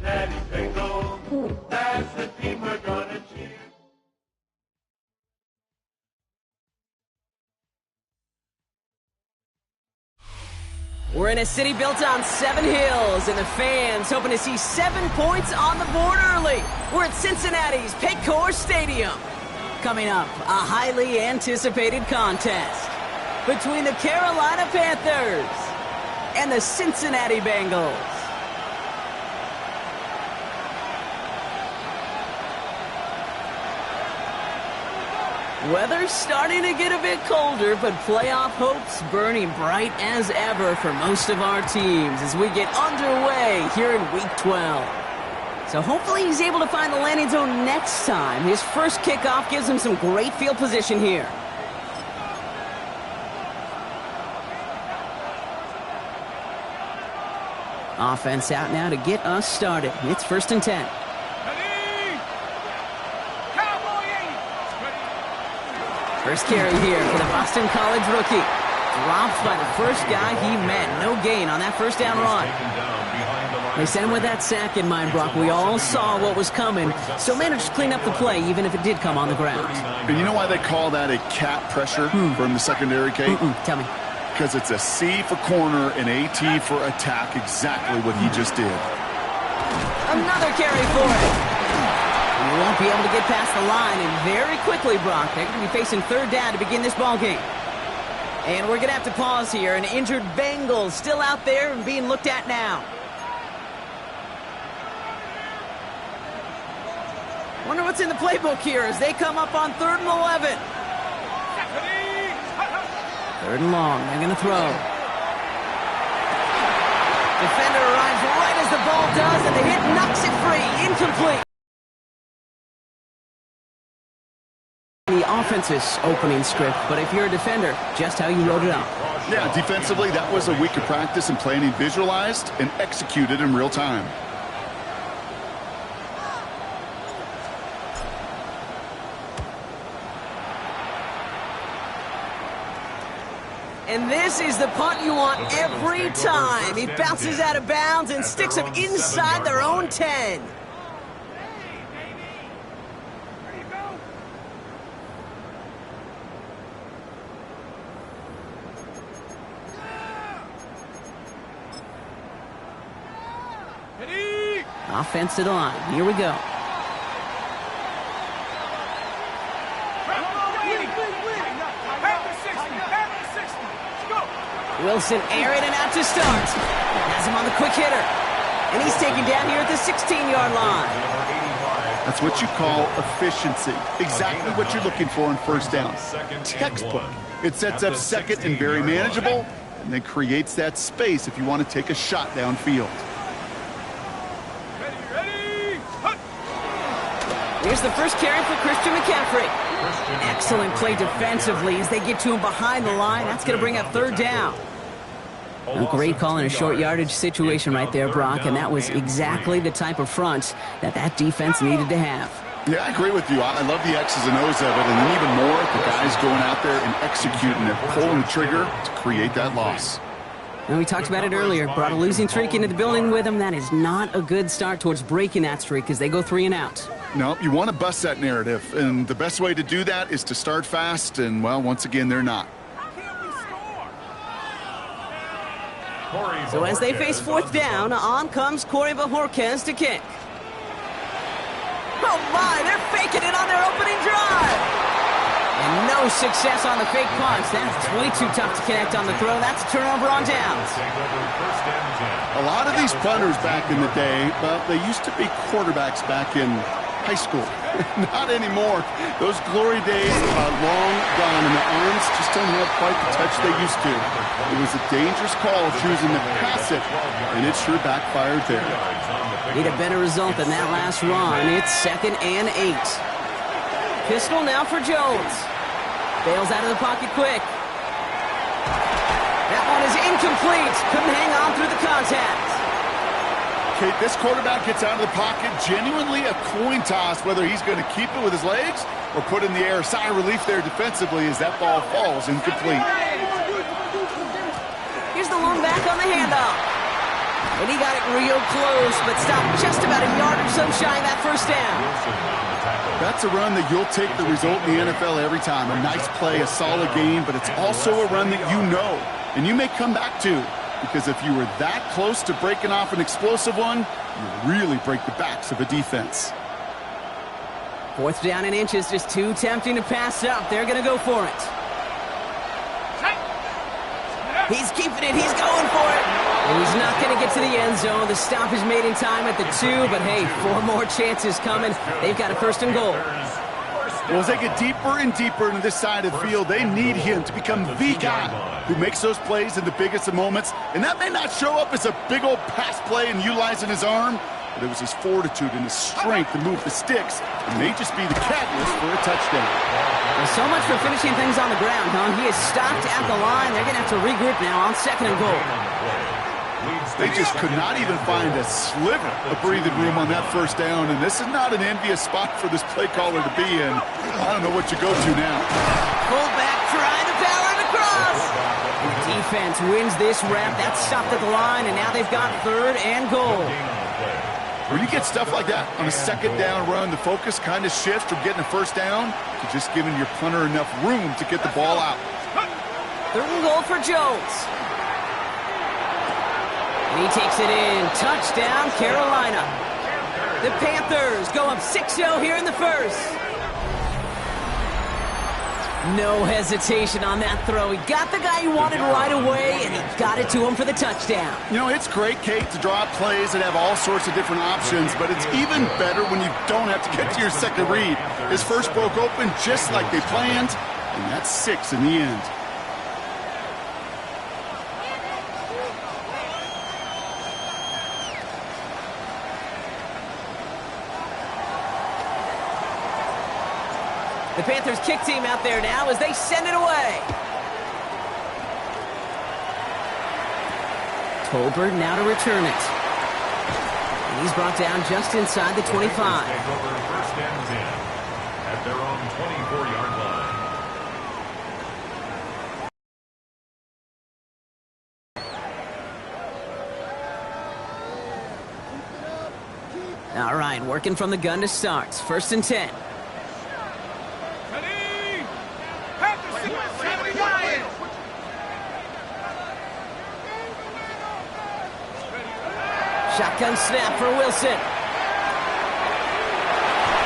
Cincinnati Bengals. That's the team we're gonna cheer. We're in a city built on 7 hills, and the fans hoping to see 7 points on the board early. We're at Cincinnati's Paycor Stadium. Coming up, a highly anticipated contest between the Carolina Panthers and the Cincinnati Bengals. Weather's starting to get a bit colder, but playoff hopes burning bright as ever for most of our teams as we get underway here in Week 12. So hopefully he's able to find the landing zone next time. His first kickoff gives him some great field position here. Offense out now to get us started. It's 1st and 10. First carry here for the Boston College rookie. Dropped by the first guy he met. No gain on that first down run. They sent him with that sack in mind, Brock. We all saw what was coming, so managed to clean up the play, even if it did come on the ground. And you know why they call that a cat pressure from the secondary, Kate? Tell me. Because it's a C for corner and a T for attack, exactly what he just did. Another carry for it. You won't be able to get past the line, and very quickly, Brock, they're going to be facing 3rd down to begin this ball game. And we're going to have to pause here. An injured Bengals still out there and being looked at now. Wonder what's in the playbook here as they come up on 3rd and 11. 3rd and long. They're going to throw. Defender arrives right as the ball does, and the hit knocks it free. Incomplete. The offense's opening script, but if you're a defender, just how you wrote it up. Yeah, defensively, that was a week of practice and planning visualized and executed in real time. And this is the punt you want every time. He bounces out of bounds and sticks them inside their own 10. Offense to the line. Here we go. Wilson airing it out to start. Has him on the quick hitter. And he's taken down here at the 16-yard line. That's what you call efficiency. Exactly what you're looking for in 1st down. Textbook. It sets up 2nd and very manageable, and then creates that space if you want to take a shot downfield. Here's the first carry for Christian McCaffrey. Excellent play defensively as they get to him behind the line. That's going to bring up 3rd down. A great call in a short yardage situation right there, Brock, and that was exactly the type of front that defense needed to have. Yeah, I agree with you. I love the X's and O's of it, and then even more, the guys going out there and executing it, pulling the trigger to create that loss. And we talked about it earlier. Brought a losing streak into the building with them. That is not a good start towards breaking that streak as they go 3 and out. No, you want to bust that narrative, and the best way to do that is to start fast, and, well, once again, they're not. So as they face 4th down, on comes Corey Bajorquez to kick. Oh my, they're faking it on their opening drive. And no success on the fake punch. That's way too tough to connect on the throw. That's a turnover on downs. A lot of these punters back in the day, well, they used to be quarterbacks back in high school. Not anymore. Those glory days are long gone, and the arms just don't have quite the touch they used to. It was a dangerous call choosing to pass it, and it sure backfired there. Need a better result than that last run. It's 2nd and 8. Pistol now for Jones. Bails out of the pocket quick. That one is incomplete. Couldn't hang on through the contact. Kate, this quarterback gets out of the pocket, genuinely a coin toss whether he's going to keep it with his legs or put in the air. Sigh of relief there defensively as that ball falls incomplete. Here's the lone back on the handoff. And he got it real close, but stopped just about a yard or so shy of that first down. That's a run that you'll take the result in the NFL every time. A nice play, a solid game, but it's also a run that you know and you may come back to, because if you were that close to breaking off an explosive one, you really break the backs of a defense. 4th down and inches, just too tempting to pass up. They're going to go for it. He's keeping it. He's going for it. And he's not going to get to the end zone. The stop is made in time at the 2, but hey, 4 more chances coming. They've got a 1st and goal. Well, as they get deeper and deeper into this side of the field, they need him to become the guy who makes those plays in the biggest of moments. And that may not show up as a big old pass play and utilizing his arm, but it was his fortitude and his strength to move the sticks. It may just be the catalyst for a touchdown. Well, so much for finishing things on the ground, huh? He is stopped at the line. They're going to have to regroup now on 2nd and goal. They just could not even find a sliver of breathing room on that 1st down, and this is not an envious spot for this play caller to be in. I don't know what you go to now. Fullback trying to barrel it across. The defense wins this rep. That's stopped at the line, and now they've got 3rd and goal. When you get stuff like that on a 2nd down run, the focus kind of shifts from getting a 1st down to just giving your punter enough room to get the ball out. 3rd and goal for Jones. And he takes it in. Touchdown, Carolina. The Panthers go up 6-0 here in the 1st. No hesitation on that throw. He got the guy he wanted right away, and he got it to him for the touchdown. You know, it's great, Kate, to draw up plays that have all sorts of different options, but it's even better when you don't have to get to your 2nd read. His first broke open just like they planned, and that's 6 in the end. The Panthers kick team out there now as they send it away. Tolbert now to return it. And he's brought down just inside the 25. Take over 1st and 10 at their own 24-yard line. All right, working from the gun to start. 1st and 10. Shotgun snap for Wilson.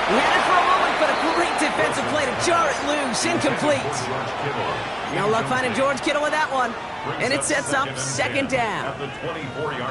He had it for a moment, but a great defensive play to jar it loose. Incomplete. No luck finding George Kittle with that one. And it sets up 2nd down.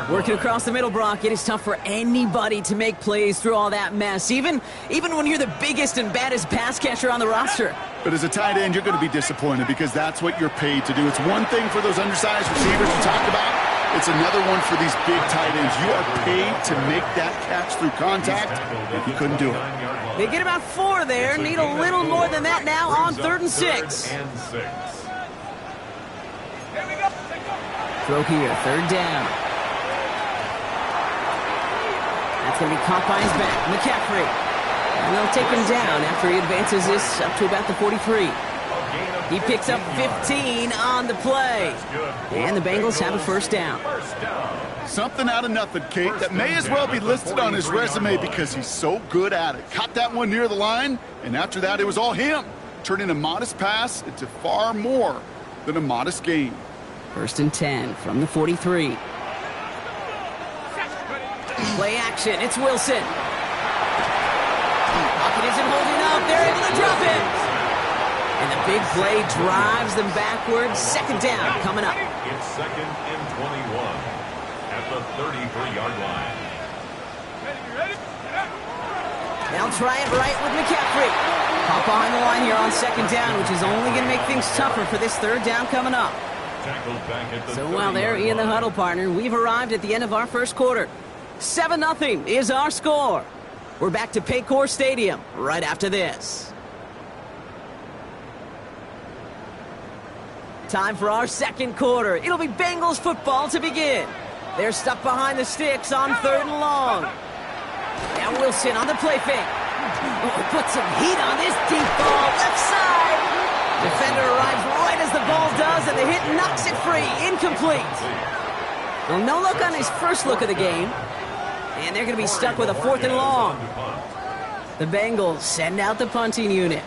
Working across the middle, Brock, it is tough for anybody to make plays through all that mess, even when you're the biggest and baddest pass catcher on the roster. But as a tight end, you're going to be disappointed because that's what you're paid to do. It's one thing for those undersized receivers you talked about. It's another one for these big tight ends. You are paid to make that catch through contact, and you couldn't do it. They get about 4 there. Need a little more than that now on 3rd and 6. Throw here, 3rd down. That's going to be caught by his back. McCaffrey. And they'll take him down after he advances this up to about the 43. He picks up 15 on the play. And the Bengals have a 1st down. Something out of nothing, Kate, that may as well be listed on his resume because he's so good at it. Caught that one near the line, and after that, it was all him, turning a modest pass into far more than a modest gain. 1st and 10 from the 43. Play action. It's Wilson. Pocket isn't holding up. They're able to drop it. And the big play drives them backwards. 2nd down coming up. It's 2nd and 21 at the 33-yard line. They'll try it right with McCaffrey. Pop behind the line here on 2nd down, which is only going to make things tougher for this 3rd down coming up. So while they're in the huddle, partner, we've arrived at the end of our 1st quarter. 7-0 is our score. We're back to Paycor Stadium right after this. Time for our 2nd quarter. It'll be Bengals football to begin. They're stuck behind the sticks on 3rd and long. Now Wilson on the play fake. Oh, put some heat on this deep ball. Left side. Defender arrives right as the ball does, and the hit knocks it free. Incomplete. Well, no luck on his first look of the game. And they're going to be stuck with a 4th and long. The Bengals send out the punting unit.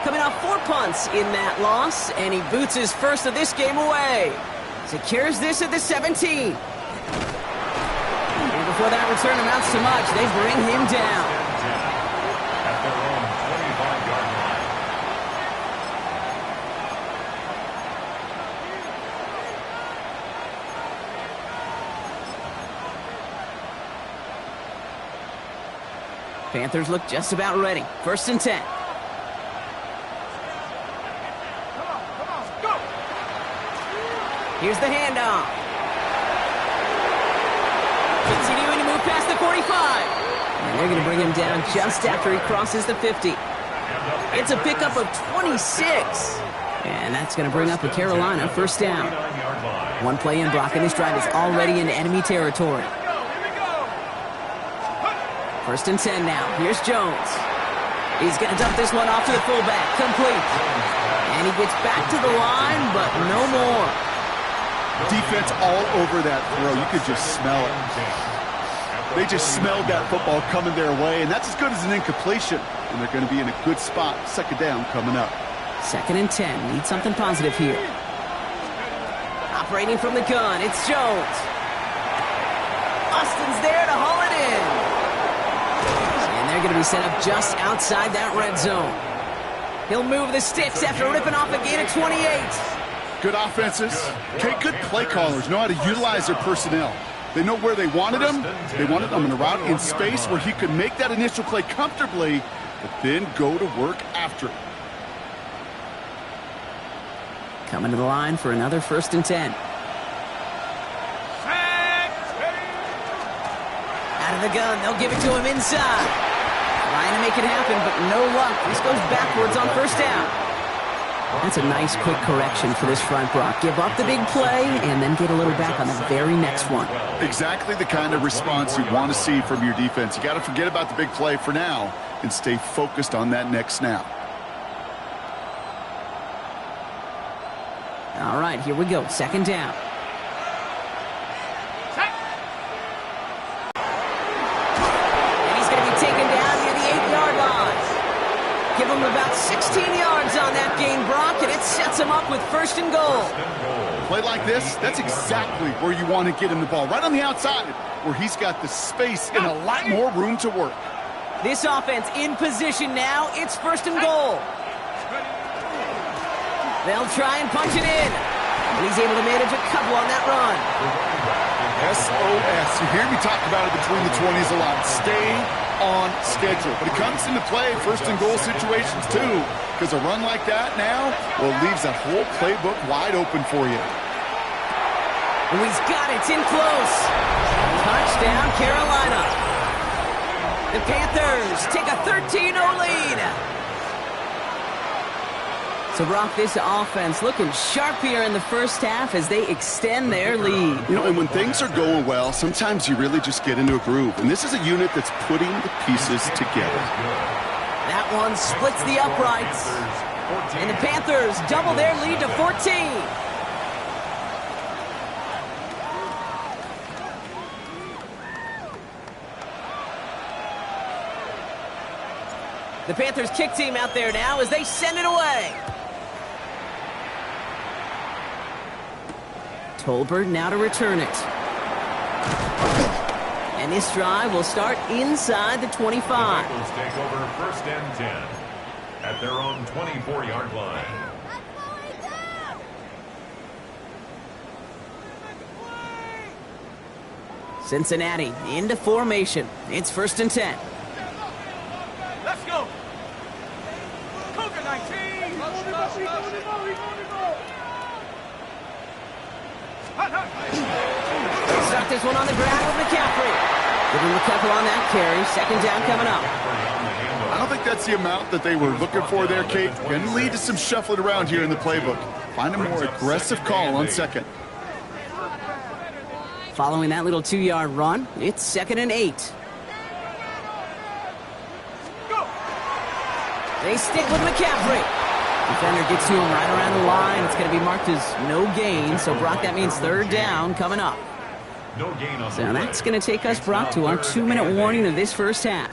Coming off 4 punts in that loss, and he boots his first of this game away. Secures this at the 17. And before that return amounts to much, they bring him down. At their own 25-yard line. Panthers look just about ready. 1st and 10. Here's the handoff. Continuing to move past the 45. And they're going to bring him down just after he crosses the 50. It's a pickup of 26. And that's going to bring up a Carolina 1st down. One play in, Brock, and this drive is already in enemy territory. 1st and 10 now. Here's Jones. He's going to dump this one off to the fullback. Complete. And he gets back to the line, but no more. Defense all over that throw. You could just smell it. They just smelled that football coming their way, and that's as good as an incompletion. And they're going to be in a good spot. 2nd down coming up. 2nd and 10. Need something positive here. Operating from the gun, it's Jones. Austin's there to haul it in. And they're going to be set up just outside that red zone. He'll move the sticks after ripping off a gain of 28. Good offenses. Okay, good play callers know how to utilize their personnel. They know where they wanted him. They wanted him in a route in space where he could make that initial play comfortably, but then go to work after it. Coming to the line for another 1st and 10. Out of the gun, they'll give it to him inside. Trying to make it happen, but no luck. This goes backwards on 1st down. That's a nice quick correction for this front, Brock. Give up the big play and then get a little back on the very next one. Exactly the kind of response you want to see from your defense. You got to forget about the big play for now and stay focused on that next snap. All right, here we go. 2nd down. And he's going to be taken down near the 8-yard line. Give him about 16 yards on that gain, Brock, and it sets him up with 1st and goal. Play like this, that's exactly where you want to get him the ball. Right on the outside, where he's got the space and a lot more room to work. This offense in position now. It's 1st and goal. They'll try and punch it in. And he's able to manage a couple on that run. SOS. You hear me talk about it between the 20s a lot. Stay on schedule. But it comes into play 1st and goal situations too, because a run like that now, well, leaves that whole playbook wide open for you. Oh, he's got it. It's in close. Touchdown, Carolina. The Panthers take a 13-0 lead. So, Brock, this offense looking sharp here in the 1st half as they extend their lead. You know, and when things are going well, sometimes you really just get into a groove. And this is a unit that's putting the pieces together. That one splits the uprights. And the Panthers double their lead to 14. The Panthers kick team out there now as they send it away. Tolbert now to return it. And this drive will start inside the 25. The Bengals take over 1st and 10 at their own 24-yard line. Cincinnati into formation. It's 1st and 10. Let's go. Cougar 19. Start this one on the ground with McCaffrey. Give him a couple on that carry. 2nd down coming up. I don't think that's the amount that they were looking for there, Kate. Can lead to some shuffling around here in the playbook. Find a more aggressive call on 2nd. Following that little 2-yard run, it's 2nd and 8. They stick with McCaffrey. Defender gets to him right around the line. It's going to be marked as no gain. So, Brock, that means third down coming up. No gain on So that's going to take us, Brock, to our 2-minute warning of this first half.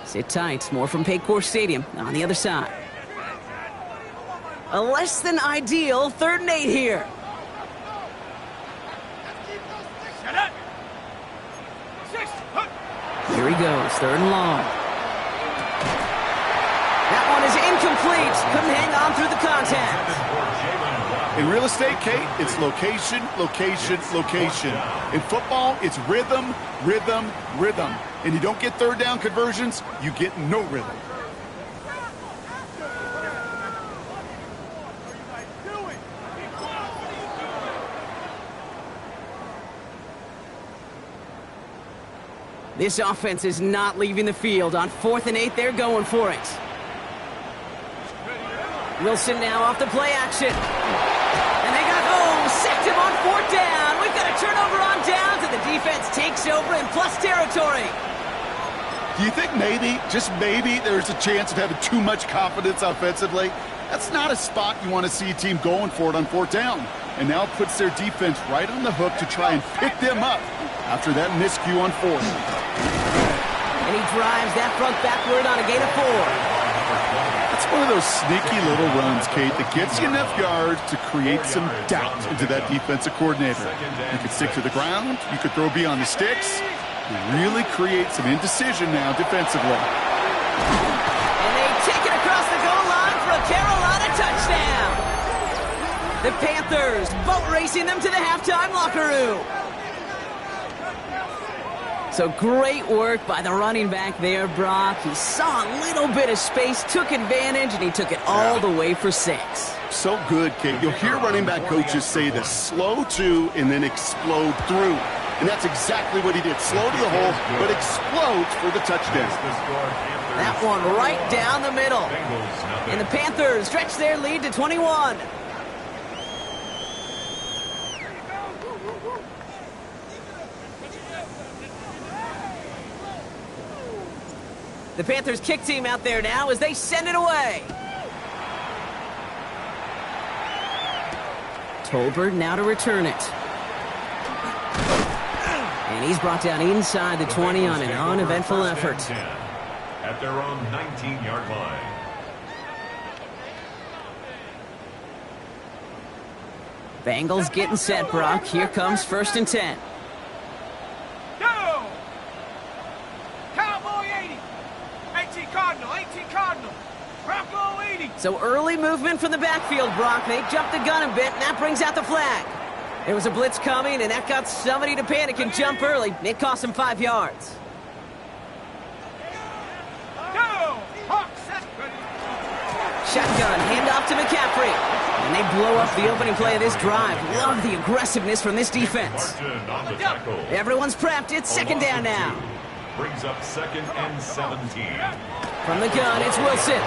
Sit tight. More from Paycor Stadium on the other side. A less than ideal 3rd and 8 here. Here he goes, 3rd and long. That one is incomplete. Couldn't hang on through the contact. In real estate, Kate, it's location, location, location. In football, it's rhythm, rhythm, rhythm. And you don't get 3rd down conversions, you get no rhythm. This offense is not leaving the field. On 4th and 8, they're going for it. Wilson now off the play action. And they got, sacked him on 4th down. We've got a turnover on downs, and the defense takes over in plus territory. Do you think maybe, just maybe, there's a chance of having too much confidence offensively? That's not a spot you want to see a team going for it on 4th down. And now it puts their defense right on the hook to try and pick them up after that miscue on 4th. And he drives that front backward on a gain of 4. That's one of those sneaky little runs, Kate, that gets you enough yards to create some doubt into that defensive coordinator. You could stick to the ground, you could throw beyond the sticks, and really create some indecision now defensively. And they take it across the goal line for a Carolina touchdown. The Panthers boat racing them to the halftime locker room. So great work by the running back there, Brock. He saw a little bit of space, took advantage, and he took it all the way for 6. So good, Kate. You'll hear running back coaches say the slow to and then explode through. And that's exactly what he did. Slow to the hole, but explodes for the touchdown. That one right down the middle. And the Panthers stretch their lead to 21. The Panthers kick team out there now as they send it away. Tolbert now to return it. And he's brought down inside the 20 on an uneventful effort. At their own 19-yard line. Bengals getting set, Brock. Here comes 1st and 10. Go! Cowboy 80. 18 Cardinal, 18 Cardinal. Bronco 80. So early movement from the backfield, Brock. They jumped the gun a bit, and that brings out the flag. There was a blitz coming, and that got somebody to panic and jump early. It cost him 5 yards. Go! Hawk set. Ready. Shotgun, handoff to McCaffrey. And they blow up the opening play of this drive. Love the aggressiveness from this defense. Everyone's prepped. It's 2nd down now. Brings up 2nd and 17. From the gun, it's Wilson.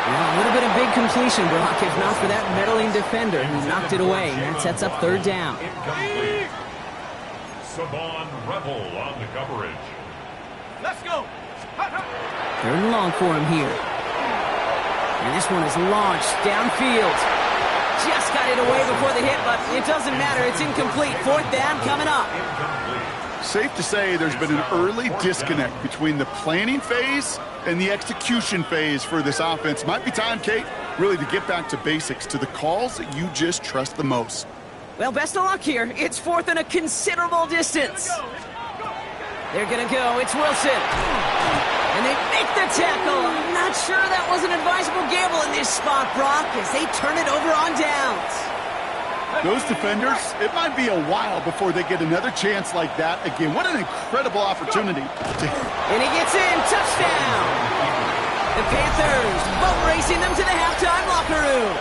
Well, a little bit of big completion, Brock, if not for that meddling defender who knocked it away. And that sets up 3rd down. Incomplete. Savon Rebel on the coverage. Let's go. 3rd and long for him here. And this one is launched downfield. Just got it away before the hit, but it doesn't matter. It's incomplete. 4th down coming up. Safe to say there's been an early disconnect between the planning phase and the execution phase for this offense. Might be time, Kate, really to get back to basics, to the calls that you just trust the most. Well, best of luck here. It's 4th and a considerable distance. They're going to go. It's Wilson. And they make the tackle. I'm not sure that was an advisable gamble in this spot, Brock, as they turn it over on downs. Those defenders, it might be a while before they get another chance like that again. What an incredible opportunity. And he gets in. Touchdown. The Panthers boat racing them to the halftime locker room.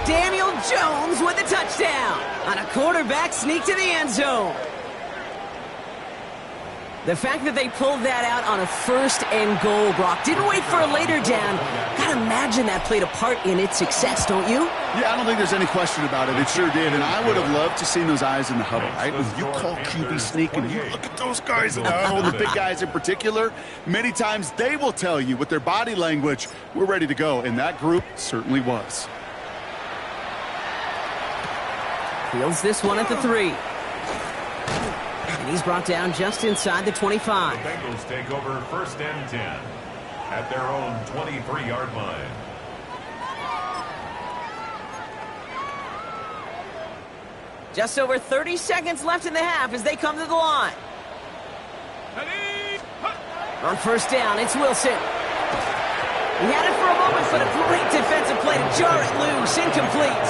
Daniel Jones with a touchdown on a quarterback sneak to the end zone. The fact that they pulled that out on a 1st and goal, Brock, didn't wait for a later down. Gotta imagine imagine that played a part in its success, don't you? Yeah, I don't think there's any question about it. It sure did, and I would have loved to see those eyes in the huddle, right? When you call QB sneak and you look at those guys in the huddle, the big guys in particular, many times they will tell you with their body language, we're ready to go, and that group certainly was. Fields this one at the 3. And he's brought down just inside the 25. The Bengals take over 1st and 10 at their own 23-yard line. Just over 30 seconds left in the half as they come to the line. On 1st down, it's Wilson. He had it for a moment, but a great defensive play to jar it loose. Incomplete.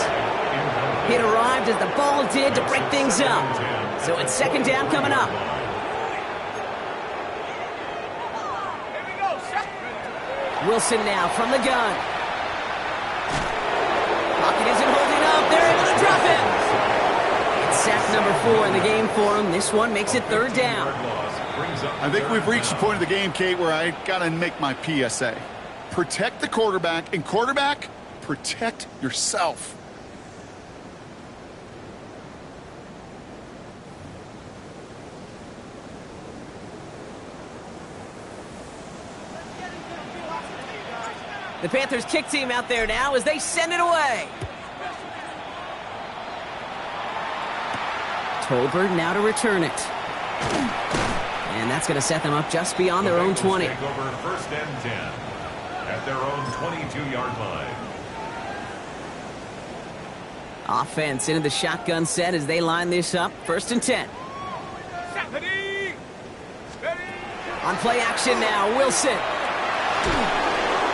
It arrived as the ball did to break things up. So it's 2nd down coming up. Wilson now from the gun. Pocket isn't holding up. They're able to drop it. It's sack number 4 in the game for him. This one makes it 3rd down. I think we've reached the point of the game, Kate, where I got to make my PSA. Protect the quarterback, and quarterback, protect yourself. The Panthers kick team out there now as they send it away. Tolbert now to return it. And that's going to set them up just beyond their own 20. Take over 1st and 10 at their own 22-yard line. Offense into the shotgun set as they line this up. 1st and 10. On play action now, Wilson.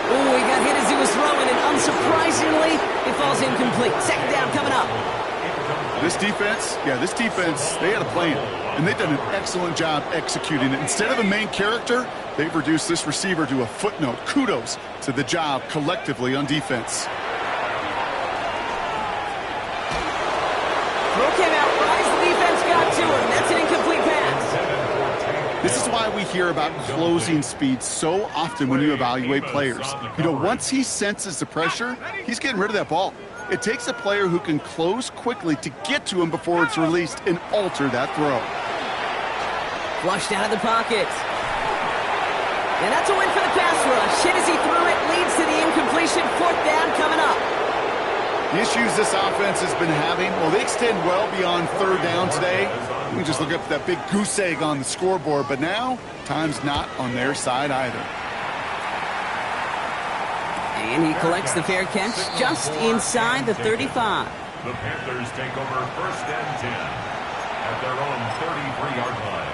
Ooh, he got hit as he was throwing, and unsurprisingly, it falls incomplete. 2nd down coming up. This defense, they had a plan, and they've done an excellent job executing it. Instead of a main character, they've reduced this receiver to a footnote. Kudos to the job collectively on defense. Throw came out right as the defense got to him. That's an incomplete pass. This is why we hear about closing speed so often when you evaluate players. You know, once he senses the pressure, he's getting rid of that ball. It takes a player who can close quickly to get to him before it's released and alter that throw. Flushed out of the pocket. And that's a win for the pass rush. Hit as he threw it, leads to the incompletion. 4th down coming up. The issues this offense has been having, well, they extend well beyond 3rd down today. We can just look up that big goose egg on the scoreboard, but now time's not on their side either. And he collects the fair catch just inside the 35. The Panthers take over 1st and 10 at their own 33-yard line.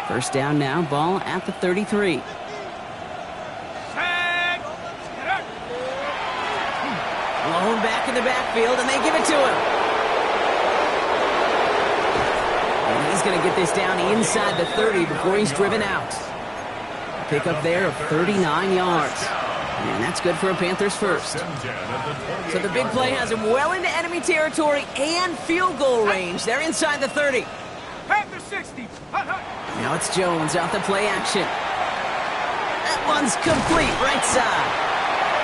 1st down now, ball at the 33. Blown back in the backfield, and they give it to him. And he's going to get this down inside the 30 before he's driven out. Pick up there of 39 yards. And that's good for a Panthers first. So the big play has him well into enemy territory and field goal range. They're inside the 30. Panther 60. Now it's Jones out the play action. That one's complete, right side.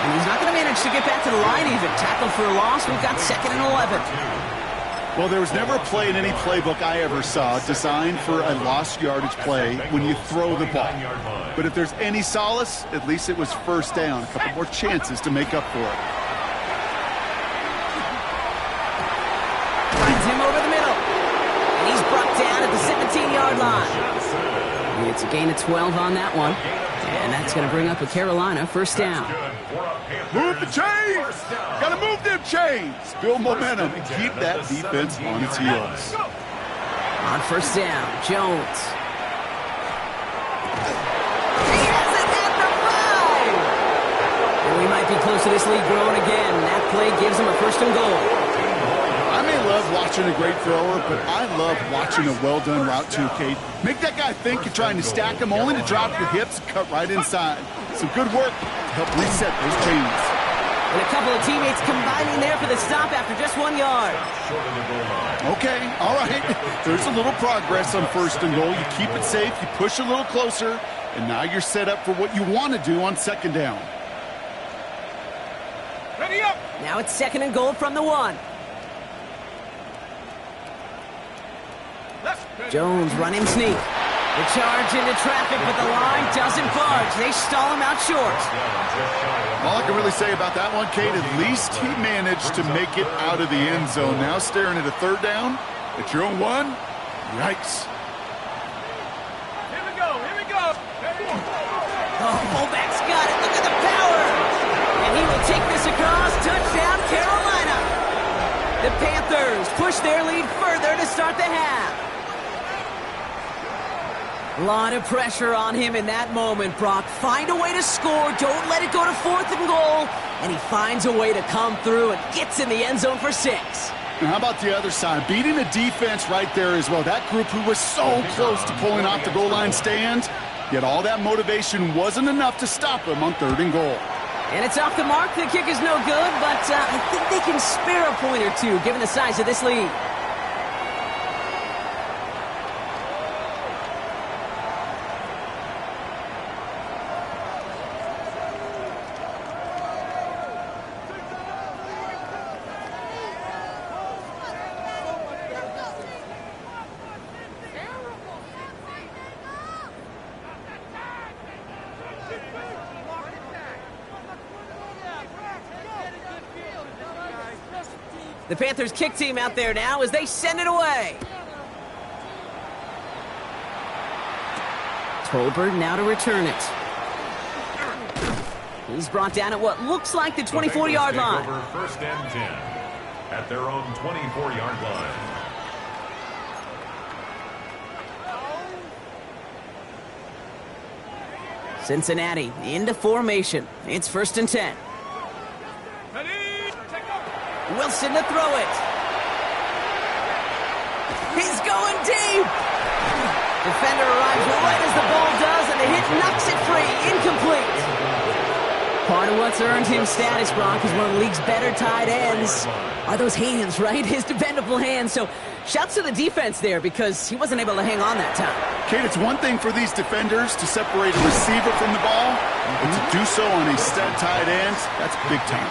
And he's not going to manage to get back to the line even. Tackle for a loss. We've got 2nd and 11. Well, there was never a play in any playbook I ever saw designed for a lost yardage play when you throw the ball. But if there's any solace, at least it was 1st down. A couple more chances to make up for it. Finds him over the middle. And he's brought down at the 17-yard line. It's a gain of 12 on that one. And that's going to bring up a Carolina 1st down. Move the chains! Got to move them chains! Build momentum and keep that defense on its heels. On 1st down, Jones. He has it at the 5! And we might be close to this lead growing again. That play gives him a 1st and goal. I may love watching a great thrower, but I love watching a well-done route too, Kate. Make that guy think you're trying to stack him only to drop your hips and cut right inside. Some good work to help reset those chains. And a couple of teammates combining there for the stop after just 1 yard. Okay, all right. There's a little progress on 1st and goal. You keep it safe, you push a little closer, And now you're set up for what you want to do on second down. Ready up! Now it's 2nd and goal from the 1. Jones running sneak. The charge into traffic, but the line doesn't budge. They stall him out short. All I can really say about that one, Kate, at least he managed to make it out of the end zone. Now staring at a 3rd down at your own 1. Yikes. Here we go, here we go! Oh, fullback's got it. Look at the power. And he will take this across. Touchdown, Carolina. The Panthers push their lead further to start the half. A lot of pressure on him in that moment, Brock. Find a way to score. Don't let it go to 4th and goal. And he finds a way to come through and gets in the end zone for 6. And how about the other side? Beating the defense right there as well. That group who was so close to pulling off the goal line stand, yet all that motivation wasn't enough to stop him on 3rd and goal. And it's off the mark. The kick is no good, but I think they can spare a point or two given the size of this lead. The Panthers kick team out there now as they send it away. Tolbert now to return it. He's brought down at what looks like the 24-yard line. Over 1st and 10 at their own 24-yard line. Cincinnati into formation. It's 1st and 10. Wilson to throw it. He's going deep. Defender arrives right as the ball does, and the hit knocks it free. Incomplete. Part of what's earned him status, Brock, is one of the league's better tight ends. Are those hands, right? His dependable hands. So shouts to the defense there because he wasn't able to hang on that time. Kate, it's one thing for these defenders to separate a receiver from the ball, but to do so on a stud tight end, that's big time.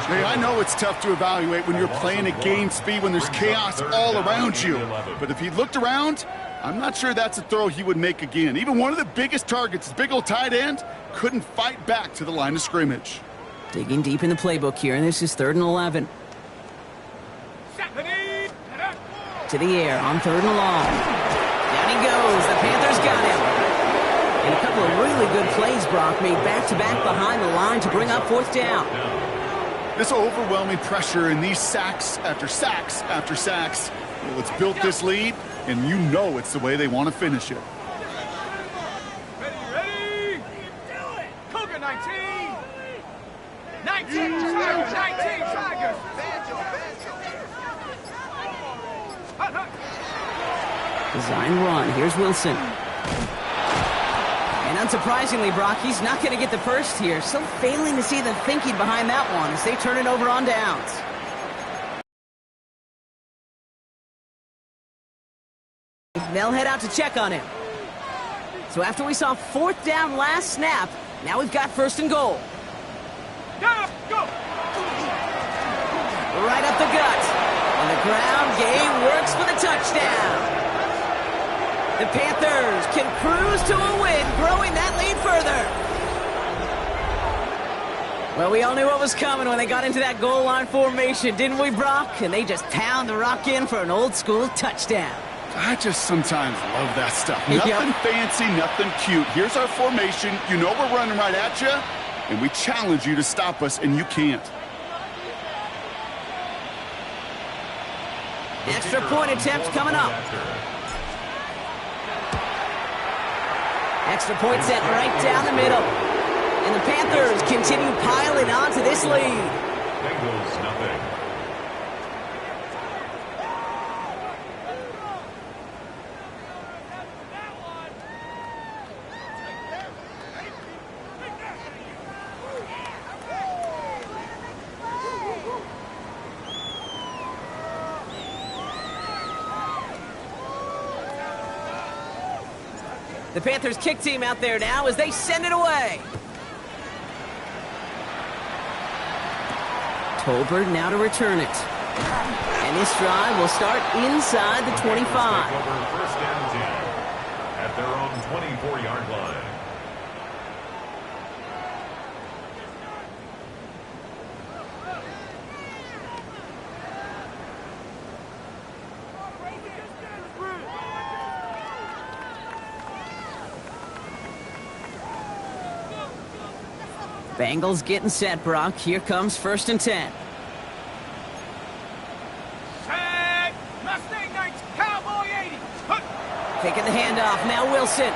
Hey, I know it's tough to evaluate when you're playing at game speed when there's chaos all around you. But if he looked around, I'm not sure that's a throw he would make again. Even one of the biggest targets, his big old tight end, couldn't fight back to the line of scrimmage. Digging deep in the playbook here, and this is 3rd and 11. To the air on 3rd and long. Down he goes. The Panthers got him. And a couple of really good plays, Brock, made back-to-back behind the line to bring up 4th down. This overwhelming pressure and these sacks after sacks after sacks, well, it's built this lead, and you know it's the way they want to finish it. Ready? Cougar 19! 19! Tigers! 19! Tigers! Design run. Here's Wilson. And unsurprisingly, Brock, he's not going to get the first here. Still failing to see the thinking behind that one as they turn it over on downs. They'll head out to check on him. So after we saw 4th down last snap, now we've got 1st and goal. Go! Right up the gut. On the ground, game works for the touchdown. The Panthers can cruise to a win, growing that lead further. Well, we all knew what was coming when they got into that goal line formation, didn't we, Brock? And they just pound the rock in for an old-school touchdown. I just sometimes love that stuff. Nothing fancy, nothing cute. Here's our formation. You know we're running right at you, and we challenge you to stop us, and you can't. Extra point attempt coming up. Extra point set right down the middle. And the Panthers continue piling on to this lead. Bengals, nothing. The The Panthers kick team out there now as they send it away. Tolbert now to return it. And this drive will start inside the 25. First and 10 at their own 24-yard line. Bengals getting set, Brock. Here comes first and 10. Set. Mustang Knights, Cowboy 80. Taking the handoff. Now Wilson.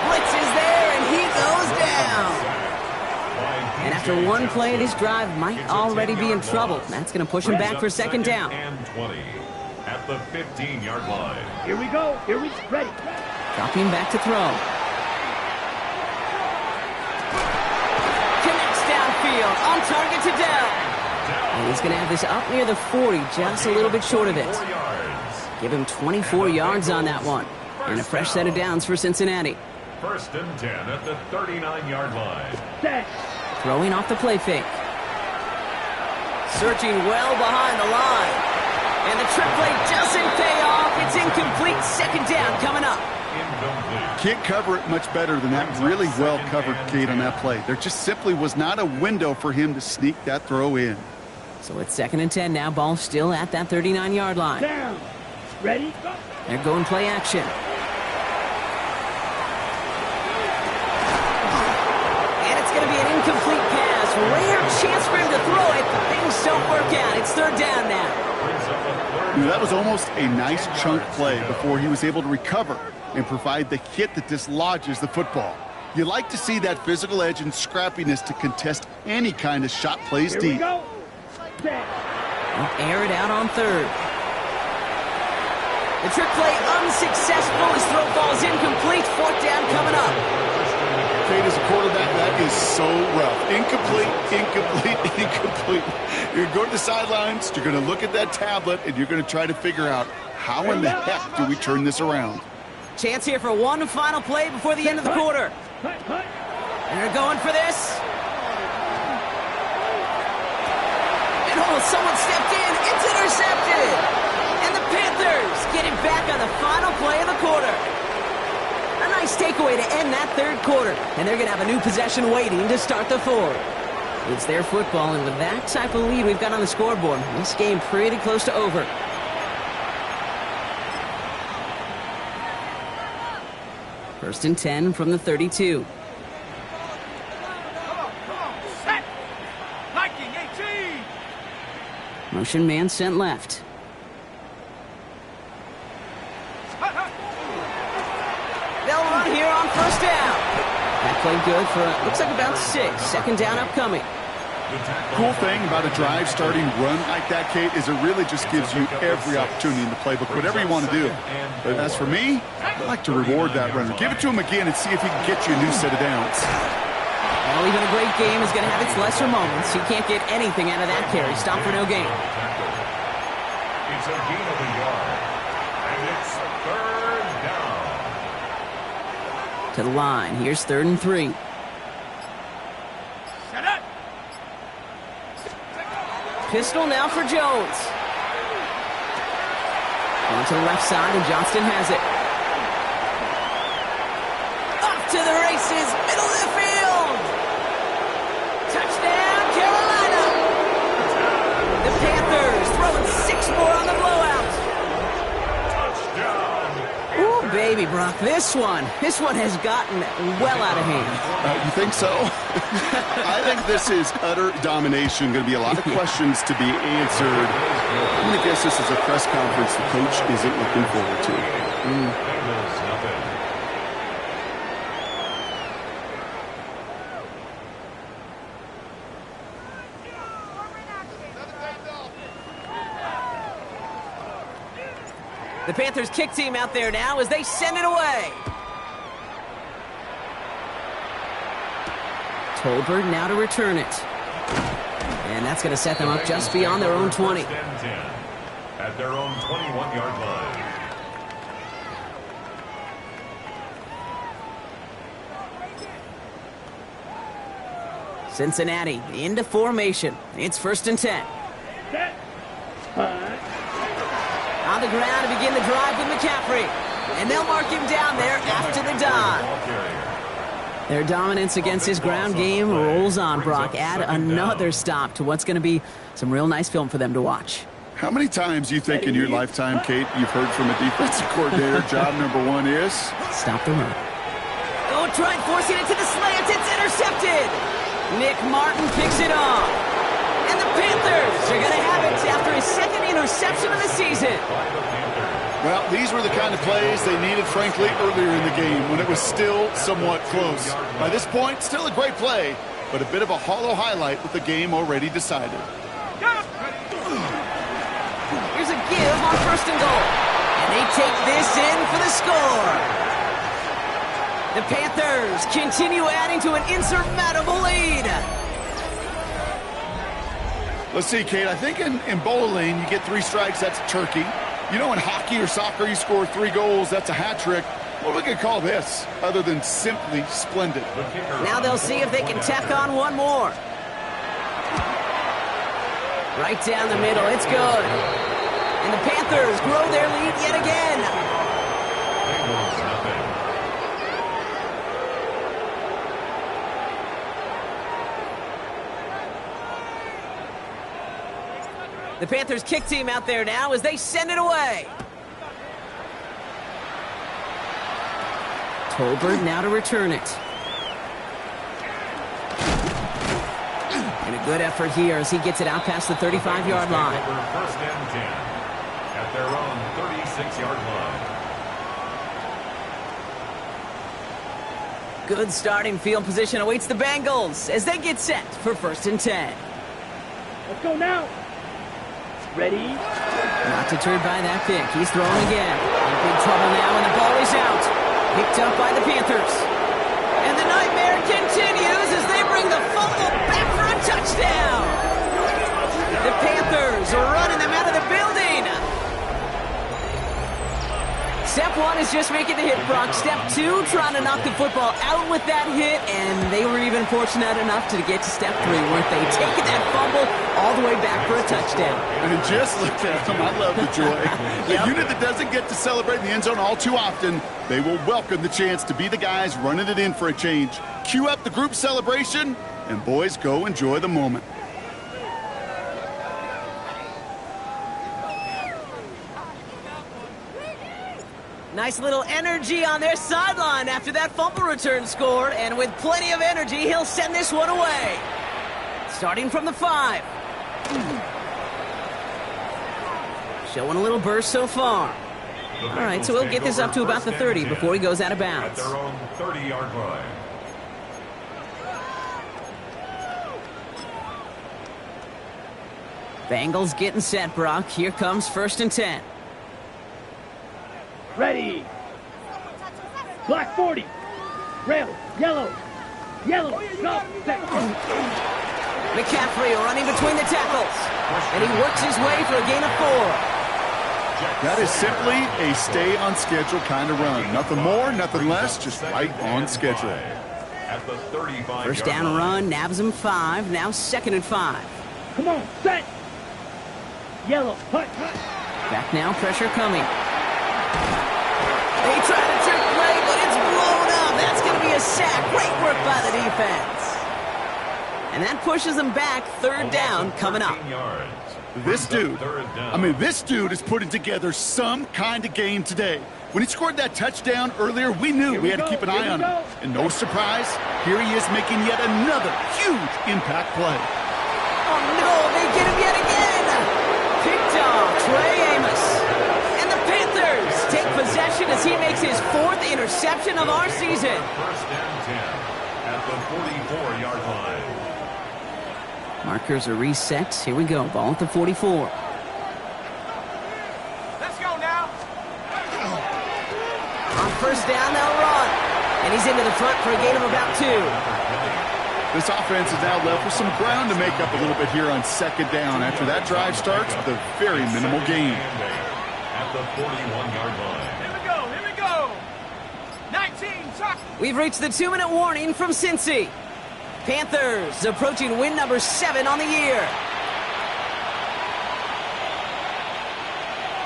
Blitz is there, and he goes down. And after one play, this drive might already be in trouble. That's going to push him back for second down. And 20 at the 15-yard line. Here we go. Here we ready. Dropping back to throw. On target to Dell. And he's going to have this up near the 40, just a little bit short of it. Give him 24 yards on that one. And a fresh set of downs for Cincinnati. First and 10 at the 39-yard line. Throwing off the play fake. Searching well behind the line. And the trick play doesn't pay off. It's incomplete. Second down coming up. Can't cover it much better than that really well-covered gate on that play. There just simply was not a window for him to sneak that throw in. So it's second and 10 now. Ball still at that 39-yard line. Down. Ready? They're going play action. And it's going to be an incomplete pass. Rare chance for him to throw it, but things don't work out. It's third down now. That was almost a nice chunk play before he was able to recover and provide the hit that dislodges the football. You like to see that physical edge and scrappiness to contest any kind of shot plays Here deep. we go. Air it out on third. The trick play unsuccessful. His throw falls incomplete. Fourth down coming up. Kate, as a quarterback, that is so rough. Incomplete, incomplete, incomplete. You're going to go to the sidelines, you're going to look at that tablet, and you're going to try to figure out how in the heck do we turn this around. Chance here for one final play before the end of the quarter. And they're going for this. And oh, someone stepped in. It's intercepted. And the Panthers get it back on the final play of the quarter. A nice takeaway to end that third quarter. And they're going to have a new possession waiting to start the fourth. It's their football, and with that type of lead we've got on the scoreboard, this game pretty close to over. First and 10 from the 32. Come on. Set. Viking 18. Motion man sent left. They'll run here on first down. That played good for, looks like about 6. Second down upcoming. Cool thing about a drive starting run like that, Kate, is it really just gives you every opportunity in the playbook, whatever you want to do. But as for me, I like to reward that runner. Give it to him again and see if he can get you a new set of downs. Well, even a great game is going to have its lesser moments. He can't get anything out of that carry. Stop for no gain. It's a gain of a yard. And it's third down. To the line. Here's 3rd and 3. Set up. Pistol now for Jones. On to the left side, and Johnston has it. Off to the races, middle of the field. Touchdown, Carolina. The Panthers throwing 6 more on the blowout. Touchdown. Ooh, baby, Brock, this one has gotten well out of hand. You think so? I think this is utter domination. Going to be a lot of questions to be answered. I'm going to guess this is a press conference the coach isn't looking forward to. Bengals nothing. The Panthers kick team out there now as they send it away. Tolbert now to return it. And that's going to set them up just beyond their own 20. First and 10 at their own 21-yard line. Cincinnati into formation. It's 1st and 10. Set. Punt. On the ground to begin the drive with McCaffrey. And they'll mark him down there after the dive. Their dominance against his ground game rolls on, Brock. Add another stop to what's going to be some real nice film for them to watch. How many times you think in your lifetime, Kate, you've heard from a defensive coordinator, job number one is? Stop the run. Oh, tried forcing it to the slant. It's intercepted. Nick Martin picks it off. And the Panthers are going to have it after his 2nd interception of the season. Well, these were the kind of plays they needed, frankly, earlier in the game when it was still somewhat close. By this point, still a great play, but a bit of a hollow highlight with the game already decided. Here's a give on 1st and goal. And they take this in for the score. The Panthers continue adding to an insurmountable lead. Let's see, Kate. I think in bowling, you get 3 strikes, that's a turkey. You know, in hockey or soccer, you score 3 goals, that's a hat trick. What we could call this, other than simply splendid? Now they'll see if they can tack on one more. Right down the middle, it's good. And the Panthers grow their lead yet again. The Panthers kick team out there now as they send it away. Tolbert now to return it. And a good effort here as he gets it out past the 35-yard line. 1st and 10 at their own 36-yard line. Good starting field position awaits the Bengals as they get set for 1st and 10. Let's go now. Ready? Not deterred by that pick. He's throwing again. In big trouble now, and the ball is out. Picked up by the Panthers. And the nightmare continues as they bring the fumble back for a touchdown. The Panthers are running them out of the building. Step 1 is just making the hit, Brock. Step 2, trying to knock the football out with that hit, and they were even fortunate enough to get to step 3, weren't they? Taking that fumble all the way back for a touchdown. And just look at them. I love the joy. The unit that doesn't get to celebrate in the end zone all too often, they will welcome the chance to be the guys running it in for a change. Cue up the group celebration, and boys, go enjoy the moment. Nice little energy on their sideline after that fumble return scored, and with plenty of energy, he'll send this one away. Starting from the 5. Showing a little burst so far. All right, so we'll get this up to about the 30 before he goes out of bounds. At their own 30-yard line. Bengals getting set, Brock. Here comes 1st and 10. Ready. Black 40. Rail. Yellow. Yellow. Go. Set. McCaffrey running between the tackles. And he works his way for a gain of 4. That is simply a stay-on-schedule kind of run. Nothing more, nothing less, just right on schedule. At the 35-yard First down run, nabs him 5. Now 2nd and 5. Come on. Set. Yellow. Hut. Back now, pressure coming. They try to trick play, but it's blown up. That's going to be a sack. Great work by the defense. And that pushes them back. 3rd down coming up. This dude is putting together some kind of game today. When he scored that touchdown earlier, we knew we had to keep an eye on him. And no surprise, here he is making yet another huge impact play. Oh, no, they get him yet again. Picked off Trey Amos. And the Panthers take possession as he makes his 4th interception of our season. 1st and 10 at the 44-yard line. Markers are reset. Here we go. Ball at the 44. Let's go now. On 1st down, they'll run. And he's into the front for a gain of about 2. This offense is now left with some ground to make up a little bit here on 2nd down after that drive starts with a very minimal gain. At the 41-yard line. Here we go. 19, tuck. We've reached the 2-minute warning from Cincy. Panthers approaching win number 7 on the year.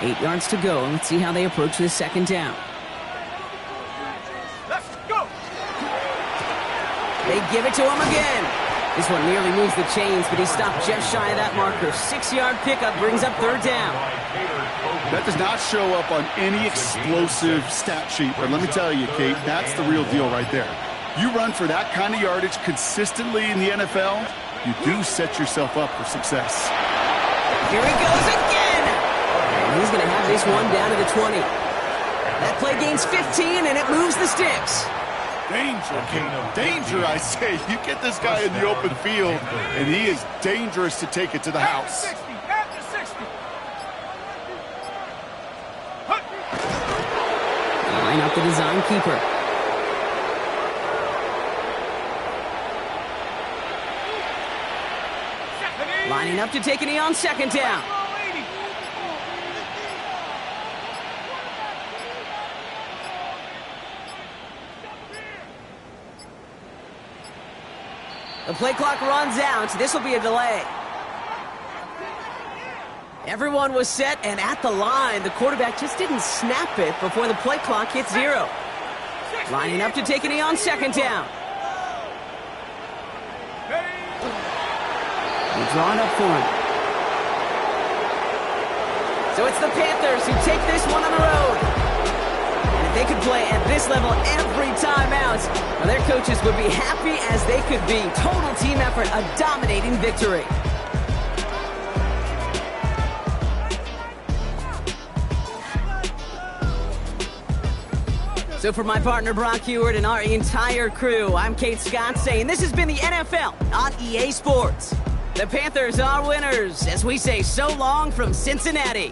8 yards to go. Let's see how they approach this second down. Let's go. They give it to him again. This one nearly moves the chains, but he stopped just shy of that marker. 6-yard pickup brings up third down. That does not show up on any explosive stat sheet, but let me tell you, Kate, that's the real deal right there. You run for that kind of yardage consistently in the NFL, you do set yourself up for success. Here he goes again! And he's going to have this one down to the 20. That play gains 15, and it moves the sticks. Danger, danger, I say. You get this guy in the open field, and he is dangerous to take it to the house. After 60. Line up the design keeper. Lining up to take a knee on second down. The play clock runs out. This will be a delay. Everyone was set and at the line. The quarterback just didn't snap it before the play clock hit 0. Lining up to take a knee on second down. They draw it up for him. So it's the Panthers who take this one on the road. And if they could play at this level every time out, well, their coaches would be happy as they could be. Total team effort, a dominating victory. So for my partner Brock Heward and our entire crew, I'm Kate Scott saying this has been the NFL on EA Sports. The Panthers are winners as we say so long from Cincinnati.